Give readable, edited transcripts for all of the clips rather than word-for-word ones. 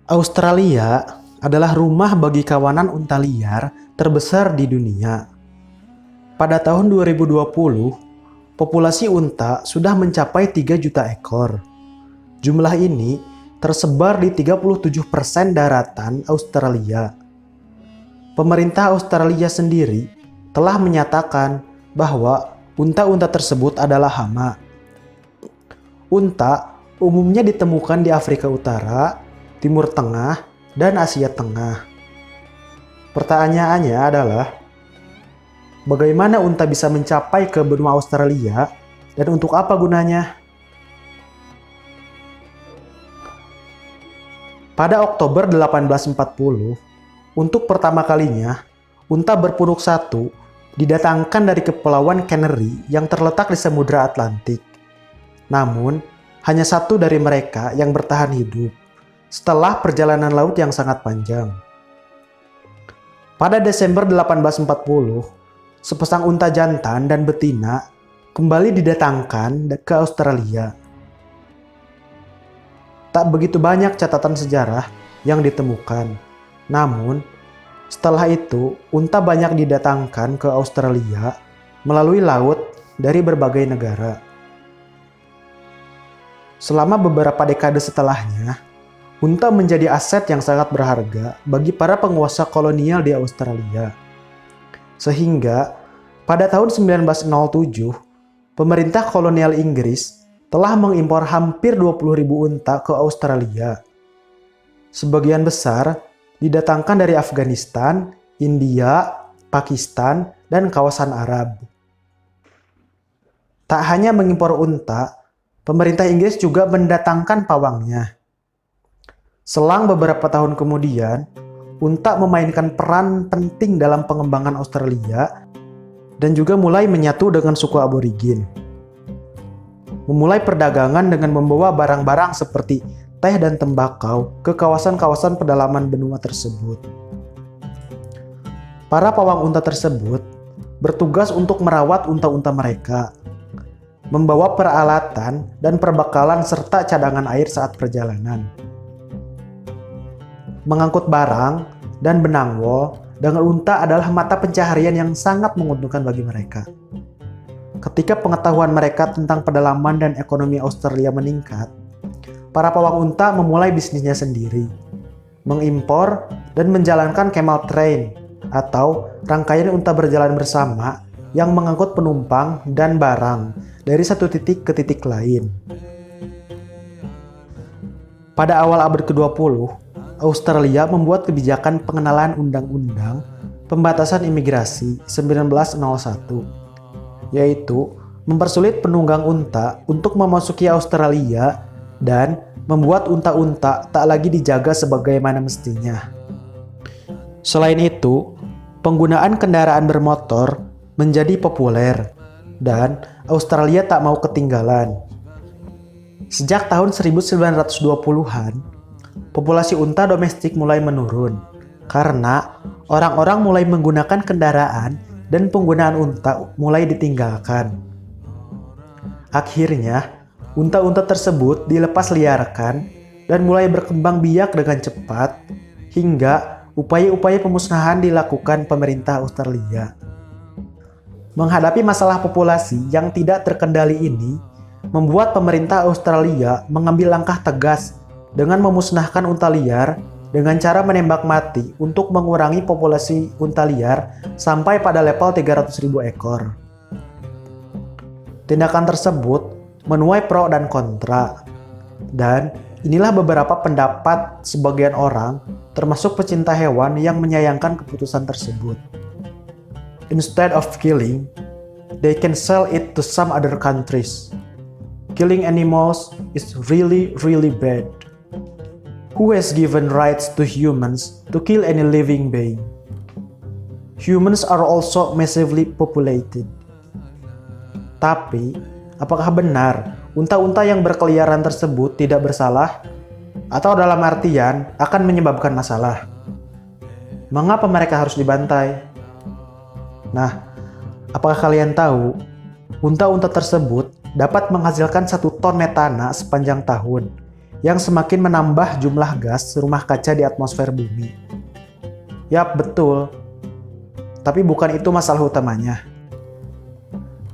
Australia adalah rumah bagi kawanan unta liar terbesar di dunia. Pada tahun 2020, populasi unta sudah mencapai 3 juta ekor. Jumlah ini tersebar di 37% daratan Australia. Pemerintah Australia sendiri telah menyatakan bahwa unta-unta tersebut adalah hama. Unta umumnya ditemukan di Afrika Utara, Timur Tengah, dan Asia Tengah. Pertanyaannya adalah, bagaimana unta bisa mencapai ke benua Australia dan untuk apa gunanya? Pada Oktober 1840, untuk pertama kalinya, unta berpunduk satu didatangkan dari Kepulauan Canary yang terletak di Samudra Atlantik. Namun, hanya satu dari mereka yang bertahan hidup setelah perjalanan laut yang sangat panjang. Pada Desember 1840, sepasang unta jantan dan betina kembali didatangkan ke Australia. Tak begitu banyak catatan sejarah yang ditemukan. Namun, setelah itu, unta banyak didatangkan ke Australia melalui laut dari berbagai negara. Selama beberapa dekade setelahnya, unta menjadi aset yang sangat berharga bagi para penguasa kolonial di Australia. Sehingga, pada tahun 1907, pemerintah kolonial Inggris telah mengimpor hampir 20.000 unta ke Australia. Sebagian besar didatangkan dari Afghanistan, India, Pakistan, dan kawasan Arab. Tak hanya mengimpor unta, pemerintah Inggris juga mendatangkan pawangnya. Selang beberapa tahun kemudian, unta memainkan peran penting dalam pengembangan Australia dan juga mulai menyatu dengan suku aborigin. Memulai perdagangan dengan membawa barang-barang seperti teh dan tembakau ke kawasan-kawasan pedalaman benua tersebut. Para pawang unta tersebut bertugas untuk merawat unta-unta mereka, membawa peralatan dan perbekalan serta cadangan air saat perjalanan, mengangkut barang dan benang wol dengan unta adalah mata pencaharian yang sangat menguntungkan bagi mereka. Ketika pengetahuan mereka tentang pedalaman dan ekonomi Australia meningkat, para pawang unta memulai bisnisnya sendiri, mengimpor dan menjalankan camel train atau rangkaian unta berjalan bersama yang mengangkut penumpang dan barang dari satu titik ke titik lain. Pada awal abad ke-20, Australia membuat kebijakan pengenalan Undang-Undang Pembatasan Imigrasi 1901, yaitu mempersulit penunggang unta untuk memasuki Australia dan membuat unta-unta tak lagi dijaga sebagaimana mestinya. Selain itu, penggunaan kendaraan bermotor menjadi populer dan Australia tak mau ketinggalan. Sejak tahun 1920-an, populasi unta domestik mulai menurun karena orang-orang mulai menggunakan kendaraan dan penggunaan unta mulai ditinggalkan. Akhirnya, unta-unta tersebut dilepas liarkan dan mulai berkembang biak dengan cepat hingga upaya-upaya pemusnahan dilakukan pemerintah Australia. Menghadapi masalah populasi yang tidak terkendali ini, membuat pemerintah Australia mengambil langkah tegas dengan memusnahkan unta liar dengan cara menembak mati untuk mengurangi populasi unta liar sampai pada level 300.000 ekor. Tindakan tersebut menuai pro dan kontra. Dan inilah beberapa pendapat sebagian orang, termasuk pecinta hewan yang menyayangkan keputusan tersebut. Instead of killing, they can sell it to some other countries. Killing animals is really, really bad. Who has given rights to humans to kill any living being? Humans are also massively populated. Tapi, apakah benar unta-unta yang berkeliaran tersebut tidak bersalah? Atau dalam artian akan menyebabkan masalah? Mengapa mereka harus dibantai? Nah, apakah kalian tahu unta-unta tersebut dapat menghasilkan 1 ton metana sepanjang tahun yang semakin menambah jumlah gas rumah kaca di atmosfer bumi. Yap, betul. Tapi bukan itu masalah utamanya.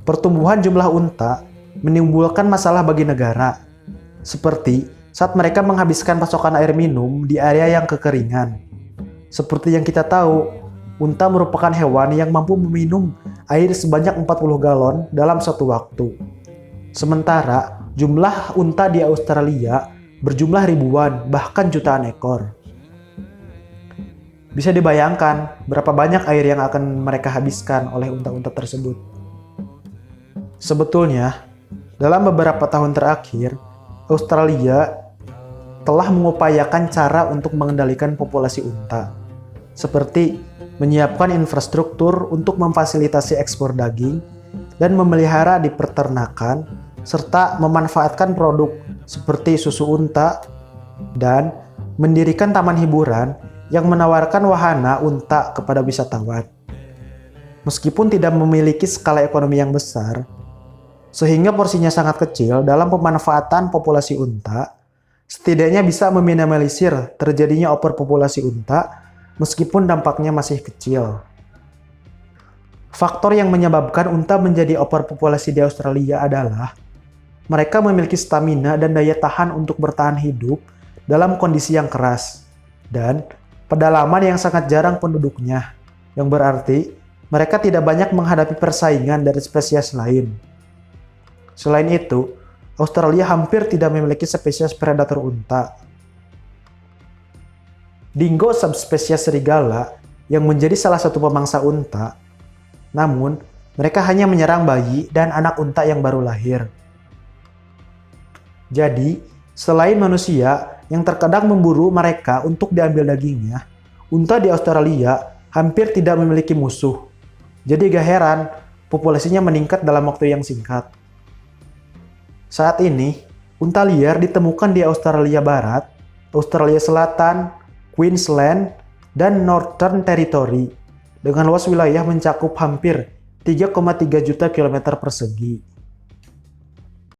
Pertumbuhan jumlah unta menimbulkan masalah bagi negara, seperti saat mereka menghabiskan pasokan air minum di area yang kekeringan. Seperti yang kita tahu, unta merupakan hewan yang mampu meminum air sebanyak 40 galon dalam satu waktu. Sementara jumlah unta di Australia berjumlah ribuan, bahkan jutaan ekor. Bisa dibayangkan berapa banyak air yang akan mereka habiskan oleh unta-unta tersebut. Sebetulnya, dalam beberapa tahun terakhir, Australia telah mengupayakan cara untuk mengendalikan populasi unta, seperti menyiapkan infrastruktur untuk memfasilitasi ekspor daging dan memelihara di peternakan, serta memanfaatkan produk seperti susu unta, dan mendirikan taman hiburan yang menawarkan wahana unta kepada wisatawan. Meskipun tidak memiliki skala ekonomi yang besar, sehingga porsinya sangat kecil dalam pemanfaatan populasi unta, setidaknya bisa meminimalisir terjadinya overpopulasi unta meskipun dampaknya masih kecil. Faktor yang menyebabkan unta menjadi overpopulasi di Australia adalah mereka memiliki stamina dan daya tahan untuk bertahan hidup dalam kondisi yang keras dan pedalaman yang sangat jarang penduduknya, yang berarti mereka tidak banyak menghadapi persaingan dari spesies lain. Selain itu, Australia hampir tidak memiliki spesies predator unta. Dingo subspesies serigala yang menjadi salah satu pemangsa unta, namun mereka hanya menyerang bayi dan anak unta yang baru lahir. Jadi, selain manusia yang terkadang memburu mereka untuk diambil dagingnya, unta di Australia hampir tidak memiliki musuh. Jadi gak heran populasinya meningkat dalam waktu yang singkat. Saat ini, unta liar ditemukan di Australia Barat, Australia Selatan, Queensland, dan Northern Territory dengan luas wilayah mencakup hampir 3,3 juta kilometer persegi.